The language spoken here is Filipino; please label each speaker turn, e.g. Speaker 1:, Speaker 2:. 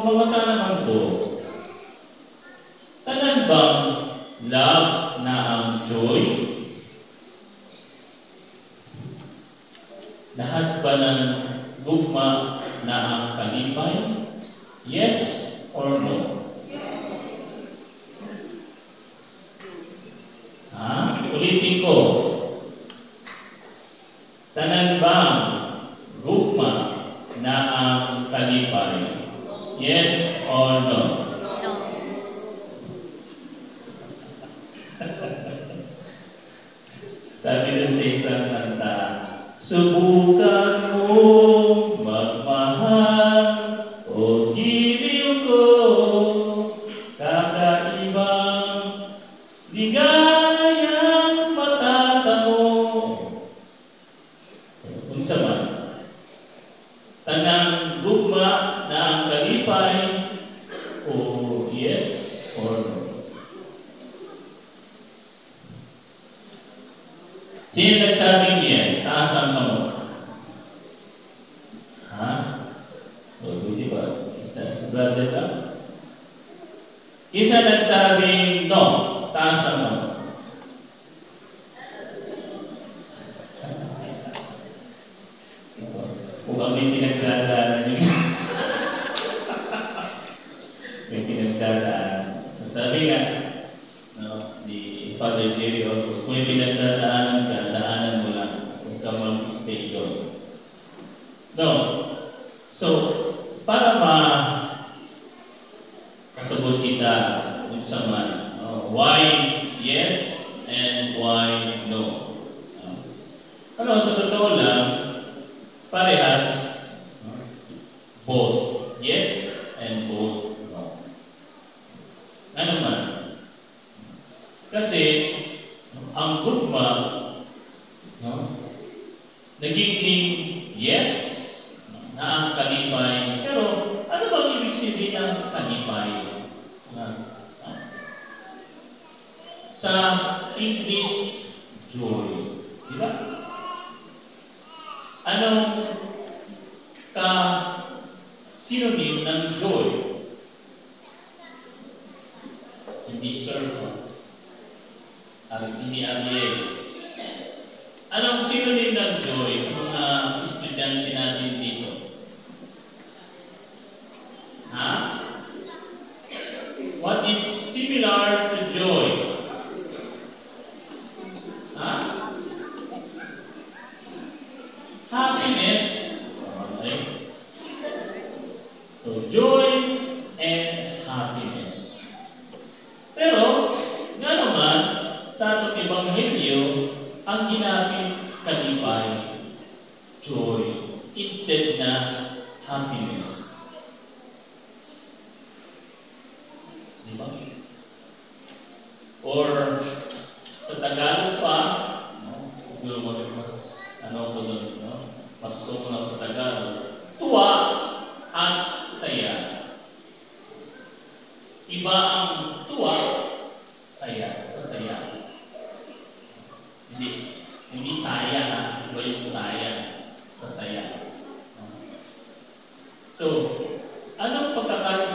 Speaker 1: mga tanaman ko, tanan bang love na ang joy? Lahat ba ng gugma na ang kalipay? Yes or no? Ulitin ko. Tanan bang gugma na ang kalipay? Yes or no?
Speaker 2: No.
Speaker 1: Sabi dun sa isang kanta, subukan mo magmahal o giliw ko, kakaibang ligayang matatamo. So, unsa man, tanang gugma na ang kalipay o yes or no? Sino nagsabing yes? Taas ang kamot. O, di ba? Isa si brother lang. Isa nagsabing no. Taas ang kamot. Kung may pinagdadaan nyo. May pinagdadaan. So, sabi nga, ni Father Jerry Orcos, kung may pinagdadaan ka, daanan mo lang. Huwag ka mag-stay doon. No. So, para kasabot kita sa man, why yes and why no? Sa totoo lang, parehas, both yes and both no. Ano man? Kasi, ang gugma, nagiging yes na ang kalipay. Pero, ano bang ibig sabihin ng kalipay? Sa English, joy. Di ba? Anong synonym ng joy? Hindi surf. Hindi Ariel. Anong synonym ng joy sa mga estudyante natin dito? What is similar to joy? Happiness. Okay. So, joy and happiness. Pero, nga naman, sa atong ebanghelyo, ang ginamit kalipay, joy, instead na happiness. Diba? Or, sa Tagalog pa, mas tumaw sa Tagalog, tuwa at saya. Iba ang tuwa, saya, sa saya. Hindi saya ha, iba yung saya, sa saya. So, anong pagkakaiba